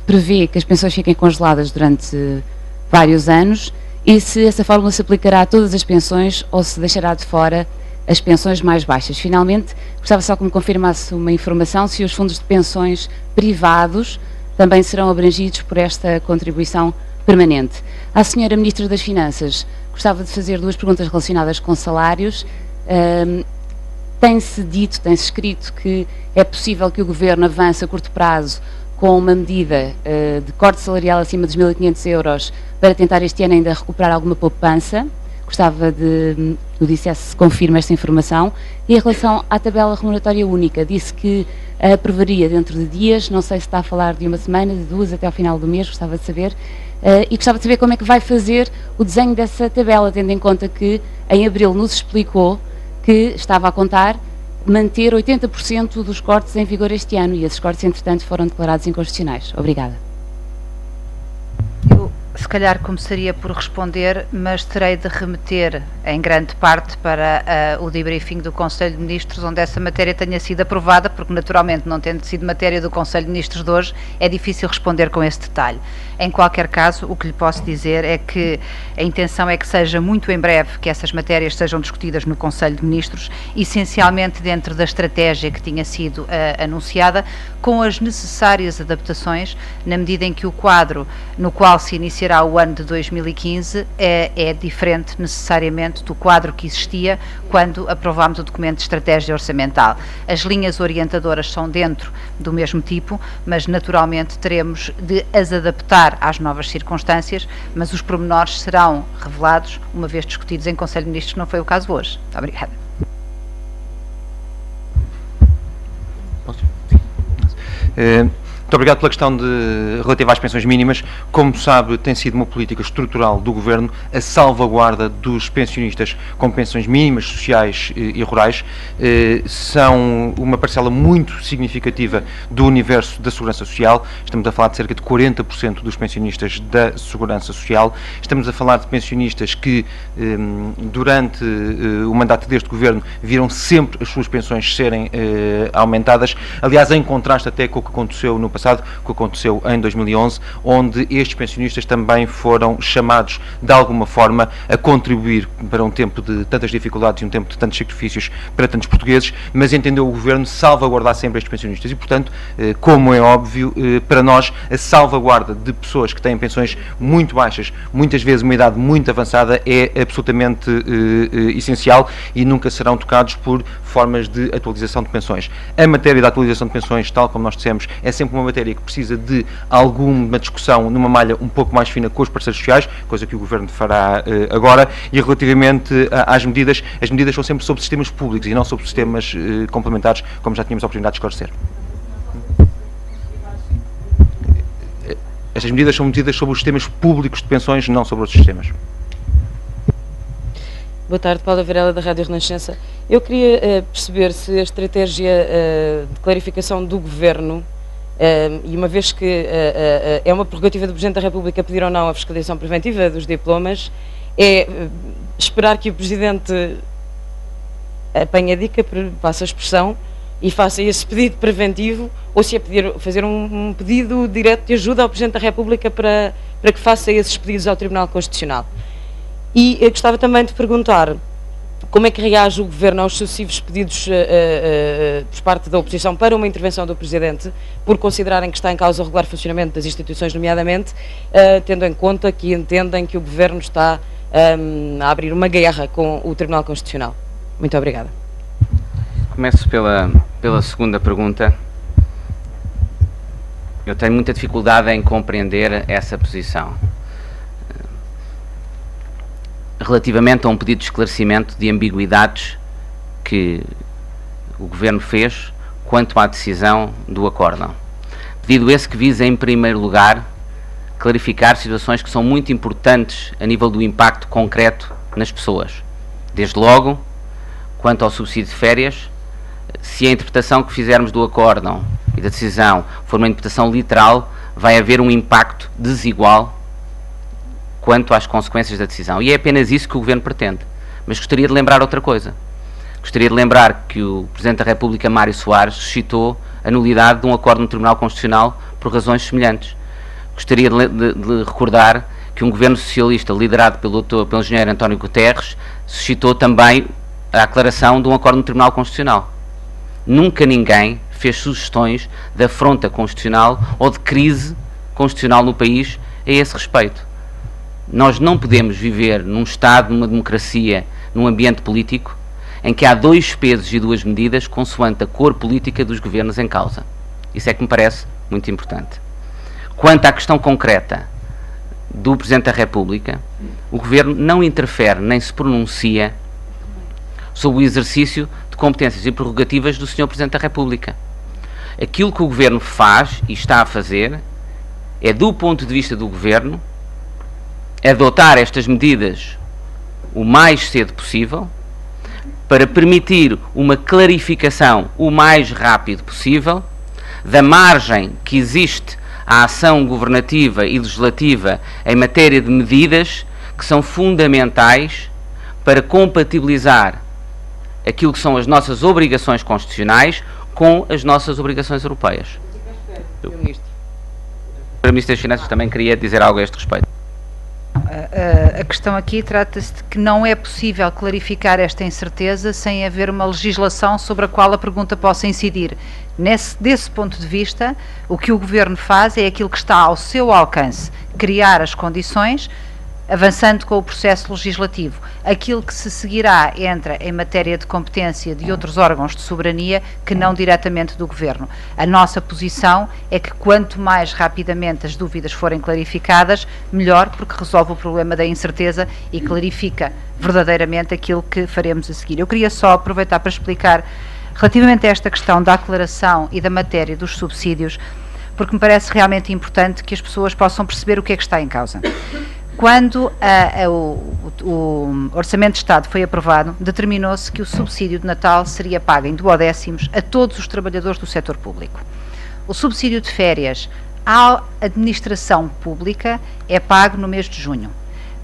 prevê que as pensões fiquem congeladas durante vários anos e se essa fórmula se aplicará a todas as pensões ou se deixará de fora as pensões mais baixas. Finalmente, gostava só que me confirmasse uma informação se os fundos de pensões privados também serão abrangidos por esta contribuição permanente. À Sra. Ministra das Finanças, gostava de fazer duas perguntas relacionadas com salários. Tem-se dito, tem-se escrito que é possível que o Governo avance a curto prazo com uma medida de corte salarial acima dos 1.500 euros para tentar este ano ainda recuperar alguma poupança. Gostava de que dissesse se confirma esta informação. E em relação à tabela remuneratória única, disse que a aprovaria dentro de dias, não sei se está a falar de uma semana, de duas até ao final do mês, gostava de saber. E gostava de saber como é que vai fazer o desenho dessa tabela, tendo em conta que em abril nos explicou que estava a contar manter 80% dos cortes em vigor este ano e esses cortes, entretanto, foram declarados inconstitucionais. Obrigada. Eu, se calhar, começaria por responder, mas terei de remeter, em grande parte, para o debriefing do Conselho de Ministros, onde essa matéria tenha sido aprovada, porque, naturalmente, não tendo sido matéria do Conselho de Ministros de hoje, é difícil responder com esse detalhe. Em qualquer caso, o que lhe posso dizer é que a intenção é que seja muito em breve que essas matérias sejam discutidas no Conselho de Ministros, essencialmente dentro da estratégia que tinha sido anunciada, com as necessárias adaptações, na medida em que o quadro no qual se iniciará o ano de 2015 é diferente necessariamente do quadro que existia quando aprovámos o documento de estratégia orçamental. As linhas orientadoras são dentro do mesmo tipo, mas naturalmente teremos de as adaptar às novas circunstâncias, mas os pormenores serão revelados uma vez discutidos em Conselho de Ministros, que não foi o caso hoje. Muito obrigada. Muito obrigado pela questão relativa às pensões mínimas. Como sabe, tem sido uma política estrutural do Governo a salvaguarda dos pensionistas com pensões mínimas, sociais e rurais. São uma parcela muito significativa do universo da Segurança Social. Estamos a falar de cerca de 40% dos pensionistas da Segurança Social. Estamos a falar de pensionistas que, durante o mandato deste Governo, viram sempre as suas pensões serem aumentadas. Aliás, em contraste até com o que aconteceu no passado, o que aconteceu em 2011, onde estes pensionistas também foram chamados de alguma forma a contribuir para um tempo de tantas dificuldades e um tempo de tantos sacrifícios para tantos portugueses, mas entendeu o Governo salvaguardar sempre estes pensionistas e, portanto, como é óbvio, para nós a salvaguarda de pessoas que têm pensões muito baixas, muitas vezes uma idade muito avançada, é absolutamente essencial e nunca serão tocados por formas de atualização de pensões. A matéria da atualização de pensões, tal como nós dissemos, é sempre uma matéria que precisa de alguma discussão numa malha um pouco mais fina com os parceiros sociais, coisa que o Governo fará agora, e relativamente às medidas, as medidas são sempre sobre sistemas públicos e não sobre sistemas complementares, como já tínhamos a oportunidade de esclarecer. Estas medidas são medidas sobre os sistemas públicos de pensões, não sobre outros sistemas. Boa tarde, Paula Varela, da Rádio Renascença. Eu queria perceber se a estratégia de clarificação do Governo, e uma vez que é uma prerrogativa do Presidente da República pedir ou não a fiscalização preventiva dos diplomas, é esperar que o Presidente apanhe a dica, passe a expressão, e faça esse pedido preventivo, ou se é fazer um pedido direto de ajuda ao Presidente da República para que faça esses pedidos ao Tribunal Constitucional. E eu gostava também de perguntar como é que reage o Governo aos sucessivos pedidos por parte da oposição para uma intervenção do Presidente, por considerarem que está em causa o regular funcionamento das instituições, nomeadamente, tendo em conta que entendem que o Governo está a abrir uma guerra com o Tribunal Constitucional. Muito obrigada. Começo pela segunda pergunta. Eu tenho muita dificuldade em compreender essa posição. Relativamente a um pedido de esclarecimento de ambiguidades que o Governo fez quanto à decisão do acórdão. Pedido esse que visa, em primeiro lugar, clarificar situações que são muito importantes a nível do impacto concreto nas pessoas. Desde logo, quanto ao subsídio de férias, se a interpretação que fizermos do acórdão e da decisão for uma interpretação literal, vai haver um impacto desigual quanto às consequências da decisão. E é apenas isso que o Governo pretende. Mas gostaria de lembrar outra coisa. Gostaria de lembrar que o Presidente da República, Mário Soares, suscitou a nulidade de um acordo no Tribunal Constitucional por razões semelhantes. Gostaria de recordar que um Governo socialista liderado pelo engenheiro António Guterres suscitou também a aclaração de um acordo no Tribunal Constitucional. Nunca ninguém fez sugestões de afronta constitucional ou de crise constitucional no país a esse respeito. Nós não podemos viver num Estado, numa democracia, num ambiente político, em que há dois pesos e duas medidas consoante a cor política dos governos em causa. Isso é que me parece muito importante. Quanto à questão concreta do Presidente da República, o Governo não interfere nem se pronuncia sobre o exercício de competências e prerrogativas do Sr. Presidente da República. Aquilo que o Governo faz e está a fazer é, do ponto de vista do Governo, adotar estas medidas o mais cedo possível para permitir uma clarificação o mais rápido possível da margem que existe à ação governativa e legislativa em matéria de medidas que são fundamentais para compatibilizar aquilo que são as nossas obrigações constitucionais com as nossas obrigações europeias. O Ministro das Finanças também queria dizer algo a este respeito. A questão aqui trata-se de que não é possível clarificar esta incerteza sem haver uma legislação sobre a qual a pergunta possa incidir. Desse ponto de vista, o que o Governo faz é aquilo que está ao seu alcance, criar as condições, avançando com o processo legislativo. Aquilo que se seguirá entra em matéria de competência de outros órgãos de soberania que não diretamente do Governo. A nossa posição é que quanto mais rapidamente as dúvidas forem clarificadas, melhor, porque resolve o problema da incerteza e clarifica verdadeiramente aquilo que faremos a seguir. Eu queria só aproveitar para explicar relativamente a esta questão da aclaração e da matéria dos subsídios, porque me parece realmente importante que as pessoas possam perceber o que é que está em causa. Quando o Orçamento de Estado foi aprovado, determinou-se que o subsídio de Natal seria pago em duodécimos a todos os trabalhadores do setor público. O subsídio de férias à administração pública é pago no mês de junho.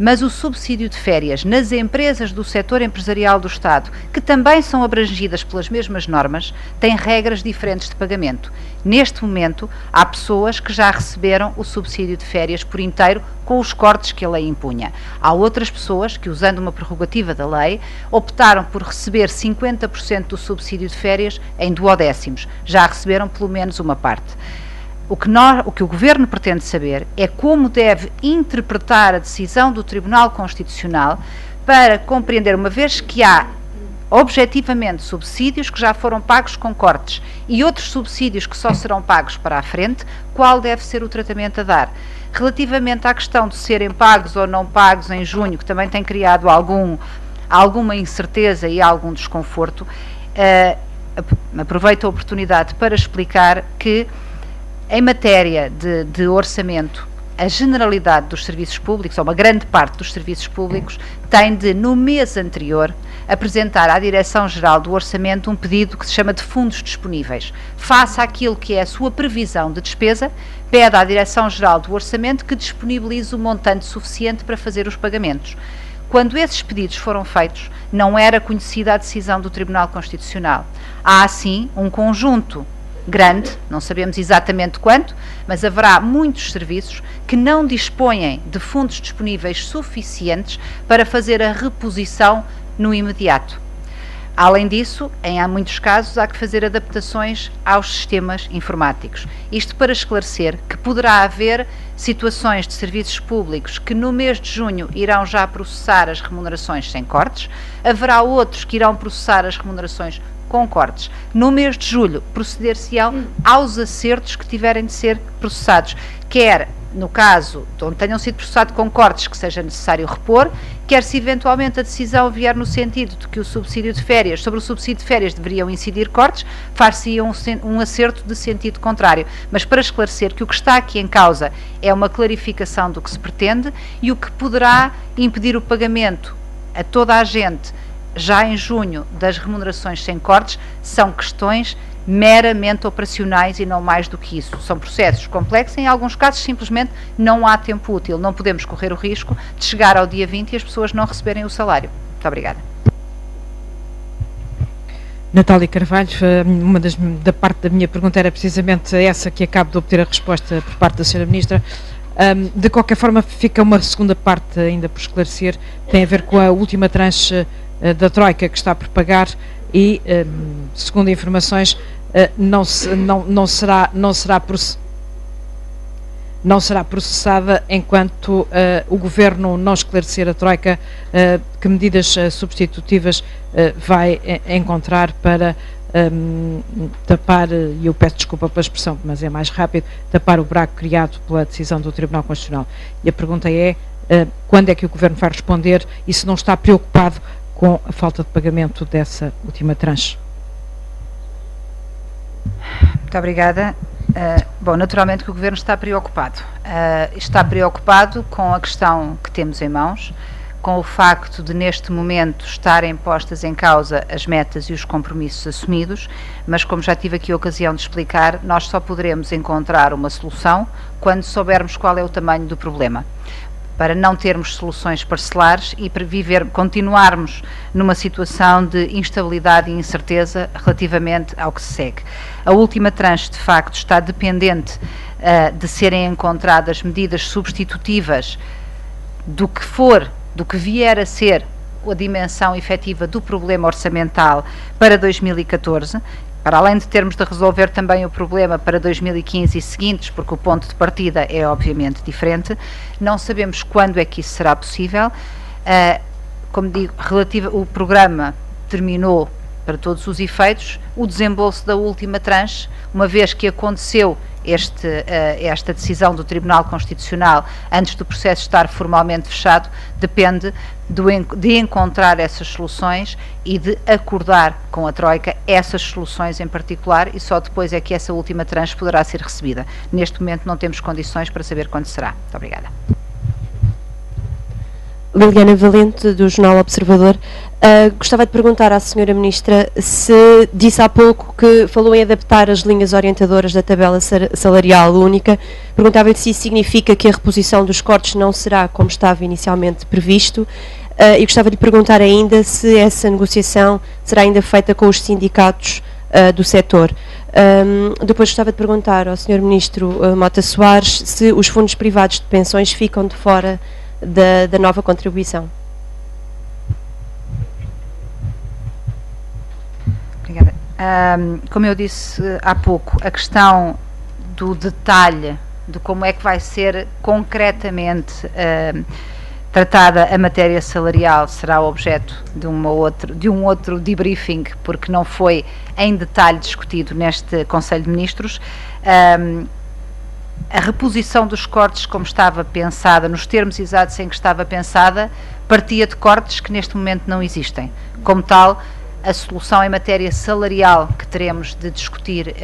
Mas o subsídio de férias nas empresas do setor empresarial do Estado, que também são abrangidas pelas mesmas normas, tem regras diferentes de pagamento. Neste momento, há pessoas que já receberam o subsídio de férias por inteiro com os cortes que a lei impunha. Há outras pessoas que, usando uma prerrogativa da lei, optaram por receber 50% do subsídio de férias em duodécimos. Já receberam pelo menos uma parte. O que o Governo pretende saber é como deve interpretar a decisão do Tribunal Constitucional para compreender, uma vez que há objetivamente subsídios que já foram pagos com cortes e outros subsídios que só serão pagos para a frente, qual deve ser o tratamento a dar. Relativamente à questão de serem pagos ou não pagos em junho, que também tem criado alguma incerteza e algum desconforto, aproveito a oportunidade para explicar que em matéria de orçamento, a generalidade dos serviços públicos, ou uma grande parte dos serviços públicos, tem de, no mês anterior, apresentar à Direção-Geral do Orçamento um pedido que se chama de fundos disponíveis. Face àquilo que é a sua previsão de despesa, pede à Direção-Geral do Orçamento que disponibilize o montante suficiente para fazer os pagamentos. Quando esses pedidos foram feitos, não era conhecida a decisão do Tribunal Constitucional. Há, assim, um conjunto grande, não sabemos exatamente quanto, mas haverá muitos serviços que não dispõem de fundos disponíveis suficientes para fazer a reposição no imediato. Além disso, há muitos casos, há que fazer adaptações aos sistemas informáticos. Isto para esclarecer que poderá haver situações de serviços públicos que no mês de junho irão já processar as remunerações sem cortes, haverá outros que irão processar as remunerações com cortes. No mês de julho, proceder-se-ão aos acertos que tiverem de ser processados, quer no caso onde tenham sido processados com cortes que seja necessário repor, quer se eventualmente a decisão vier no sentido de que o subsídio de férias, sobre o subsídio de férias deveriam incidir cortes, far-se um acerto de sentido contrário. Mas para esclarecer que o que está aqui em causa é uma clarificação do que se pretende e o que poderá impedir o pagamento a toda a gente já em junho das remunerações sem cortes são questões meramente operacionais e não mais do que isso. São processos complexos, em alguns casos simplesmente não há tempo útil. Não podemos correr o risco de chegar ao dia 20 e as pessoas não receberem o salário. Muito obrigada. Natália Carvalho, da parte da minha pergunta era precisamente essa que acabo de obter a resposta por parte da Sra. Ministra. De qualquer forma, fica uma segunda parte ainda por esclarecer, tem a ver com a última tranche da Troika que está por pagar e, segundo informações, não será processada enquanto o Governo não esclarecer a Troika que medidas substitutivas vai encontrar para tapar, e eu peço desculpa pela expressão, mas é mais rápido, tapar o buraco criado pela decisão do Tribunal Constitucional. E a pergunta é, quando é que o Governo vai responder e se não está preocupado com a falta de pagamento dessa última tranche? Muito obrigada. Bom, naturalmente que o Governo está preocupado. Está preocupado com a questão que temos em mãos, com o facto de neste momento estarem postas em causa as metas e os compromissos assumidos, mas como já tive aqui a ocasião de explicar, nós só poderemos encontrar uma solução quando soubermos qual é o tamanho do problema, para não termos soluções parcelares e para continuarmos numa situação de instabilidade e incerteza relativamente ao que se segue. A última tranche, de facto, está dependente de serem encontradas medidas substitutivas do que vier a ser a dimensão efetiva do problema orçamental para 2014, para além de termos de resolver também o problema para 2015 e seguintes, porque o ponto de partida é obviamente diferente. Não sabemos quando é que isso será possível. Como digo, o programa terminou para todos os efeitos. O desembolso da última tranche, uma vez que aconteceu esta decisão do Tribunal Constitucional antes do processo estar formalmente fechado, depende de encontrar essas soluções e de acordar com a Troika essas soluções em particular, e só depois é que essa última tranche poderá ser recebida. Neste momento não temos condições para saber quando será. Muito obrigada. Liliana Valente, do Jornal Observador. Gostava de perguntar à Sra. Ministra se disse há pouco que falou em adaptar as linhas orientadoras da tabela salarial única. Perguntava-lhe se isso significa que a reposição dos cortes não será como estava inicialmente previsto, e gostava de perguntar ainda se essa negociação será ainda feita com os sindicatos do setor. Depois gostava de perguntar ao Sr. Ministro Mota Soares se os fundos privados de pensões ficam de fora da nova contribuição. Obrigada. Como eu disse há pouco, a questão do detalhe de como é que vai ser concretamente tratada a matéria salarial será objeto de um outro debriefing, porque não foi em detalhe discutido neste Conselho de Ministros. A reposição dos cortes, como estava pensada, nos termos exatos em que estava pensada, partia de cortes que neste momento não existem. Como tal, a solução em matéria salarial que teremos de discutir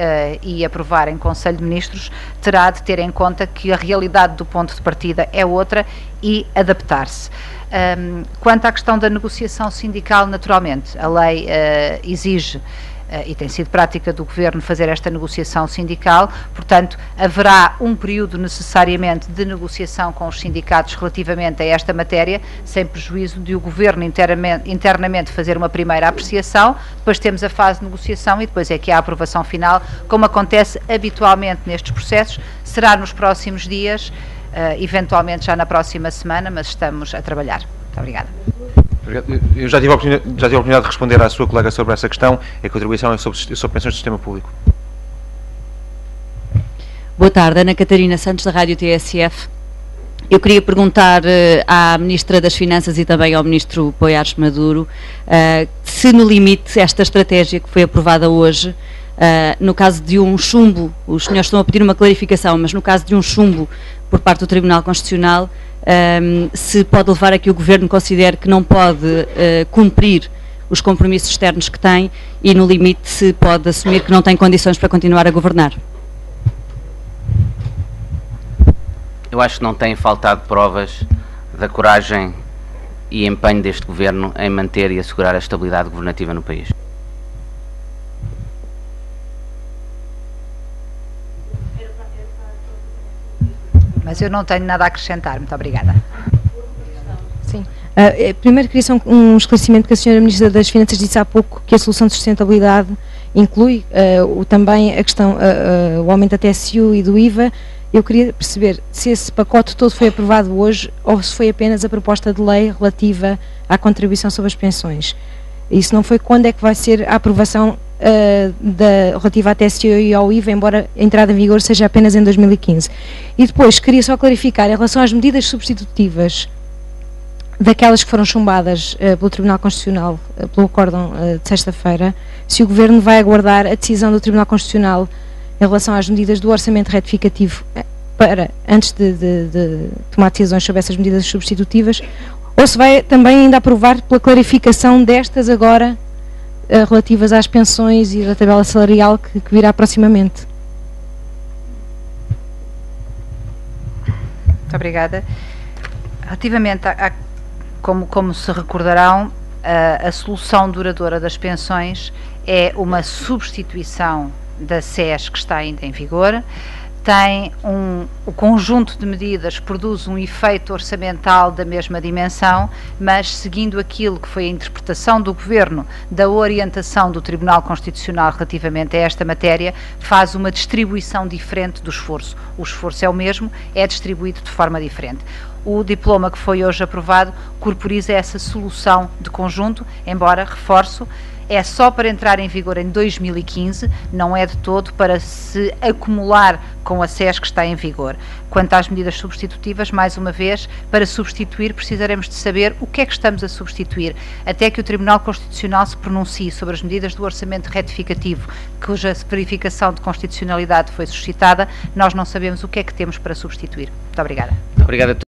e aprovar em Conselho de Ministros terá de ter em conta que a realidade do ponto de partida é outra e adaptar-se. Quanto à questão da negociação sindical, naturalmente, a lei exige e tem sido prática do Governo fazer esta negociação sindical, portanto, haverá um período necessariamente de negociação com os sindicatos relativamente a esta matéria, sem prejuízo de o Governo internamente fazer uma primeira apreciação, depois temos a fase de negociação e depois é que há a aprovação final, como acontece habitualmente nestes processos. Será nos próximos dias, eventualmente já na próxima semana, mas estamos a trabalhar. Muito obrigada. Eu já tive a oportunidade de responder à sua colega sobre essa questão. A contribuição é sobre pensões do sistema público. Boa tarde, Ana Catarina Santos, da Rádio TSF. Eu queria perguntar à Ministra das Finanças e também ao Ministro Poiares Maduro se, no limite, esta estratégia que foi aprovada hoje, no caso de um chumbo, os senhores estão a pedir uma clarificação, mas no caso de um chumbo por parte do Tribunal Constitucional, se pode levar a que o Governo considere que não pode cumprir os compromissos externos que tem e, no limite, se pode assumir que não tem condições para continuar a governar. Eu acho que não têm faltado provas da coragem e empenho deste Governo em manter e assegurar a estabilidade governativa no país. Mas eu não tenho nada a acrescentar. Muito obrigada. Sim. Primeiro queria só um esclarecimento que a Sra. Ministra das Finanças disse há pouco, que a solução de sustentabilidade inclui também a questão, o aumento da TSU e do IVA. Eu queria perceber se esse pacote todo foi aprovado hoje ou se foi apenas a proposta de lei relativa à contribuição sobre as pensões. E se não foi, quando é que vai ser a aprovação relativa à TSU e ao IVA, embora a entrada em vigor seja apenas em 2015. E depois, queria só clarificar, em relação às medidas substitutivas daquelas que foram chumbadas pelo Tribunal Constitucional, pelo acórdão de sexta-feira, se o Governo vai aguardar a decisão do Tribunal Constitucional em relação às medidas do orçamento retificativo antes de tomar decisões sobre essas medidas substitutivas, ou se vai também ainda aprovar pela clarificação destas agora relativas às pensões e da tabela salarial que virá proximamente. Muito obrigada. Relativamente como se recordarão, a solução duradoura das pensões é uma substituição da SES que está ainda em vigor. Tem o conjunto de medidas produz um efeito orçamental da mesma dimensão, mas seguindo aquilo que foi a interpretação do Governo da orientação do Tribunal Constitucional relativamente a esta matéria, faz uma distribuição diferente do esforço. O esforço é o mesmo, é distribuído de forma diferente. O diploma que foi hoje aprovado corporiza essa solução de conjunto, embora, reforço, é só para entrar em vigor em 2015, não é de todo para se acumular com a SES que está em vigor. Quanto às medidas substitutivas, mais uma vez, para substituir precisaremos de saber o que é que estamos a substituir, até que o Tribunal Constitucional se pronuncie sobre as medidas do orçamento retificativo, cuja verificação de constitucionalidade foi suscitada, nós não sabemos o que é que temos para substituir. Muito obrigada. Obrigado a todos.